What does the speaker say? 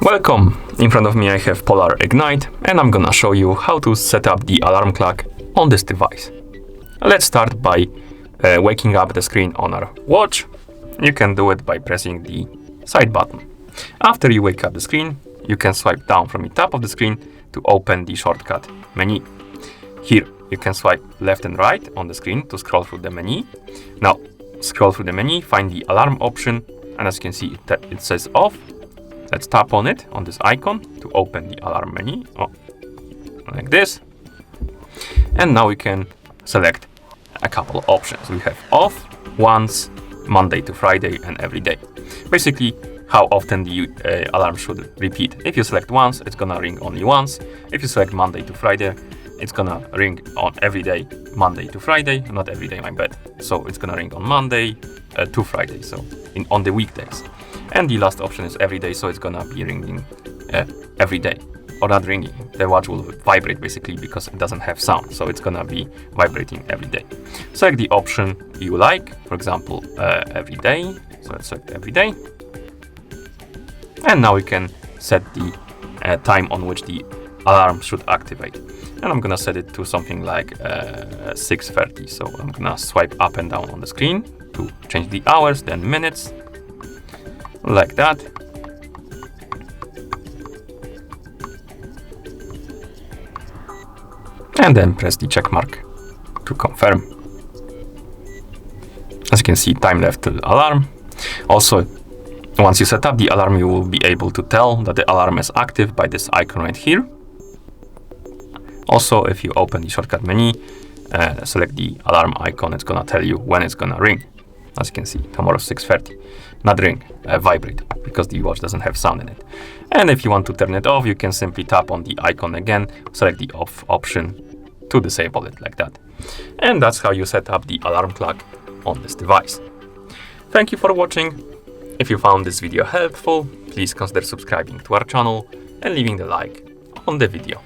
Welcome! In front of me I have Polar Ignite and I'm gonna show you how to set up the alarm clock on this device. Let's start by waking up the screen on our watch. You can do it by pressing the side button. After you wake up the screen, you can swipe down from the top of the screen to open the shortcut menu. Here you can swipe left and right on the screen to scroll through the menu. Now scroll through the menu, find the alarm option, and as you can see it says off. Let's tap on it, on this icon, to open the alarm menu, like this. And now we can select a couple of options. We have off, once, Monday to Friday, and every day. Basically, how often the alarm should repeat. If you select once, it's gonna ring only once. If you select Monday to Friday, it's gonna ring on every day, Monday to Friday, not every day, my bad. So it's gonna ring on Monday to Friday, so on the weekdays. And the last option is every day, so it's gonna be ringing every day. Or not ringing, the watch will vibrate basically because it doesn't have sound, so it's gonna be vibrating every day. Select the option you like, for example, every day. So let's select every day. And now we can set the time on which the alarm should activate. And I'm gonna set it to something like 6:30. So I'm gonna swipe up and down on the screen to change the hours, then minutes, like that. And then press the check mark to confirm. As you can see, time left till alarm. Also, once you set up the alarm, you will be able to tell that the alarm is active by this icon right here. Also, if you open the shortcut menu, select the alarm icon, it's gonna tell you when it's gonna ring. As you can see, tomorrow 6:30. Not ring, vibrate, because the watch doesn't have sound in it. And if you want to turn it off, you can simply tap on the icon again, select the off option to disable it, like that. And that's how you set up the alarm clock on this device. Thank you for watching. If you found this video helpful, please consider subscribing to our channel and leaving the like on the video.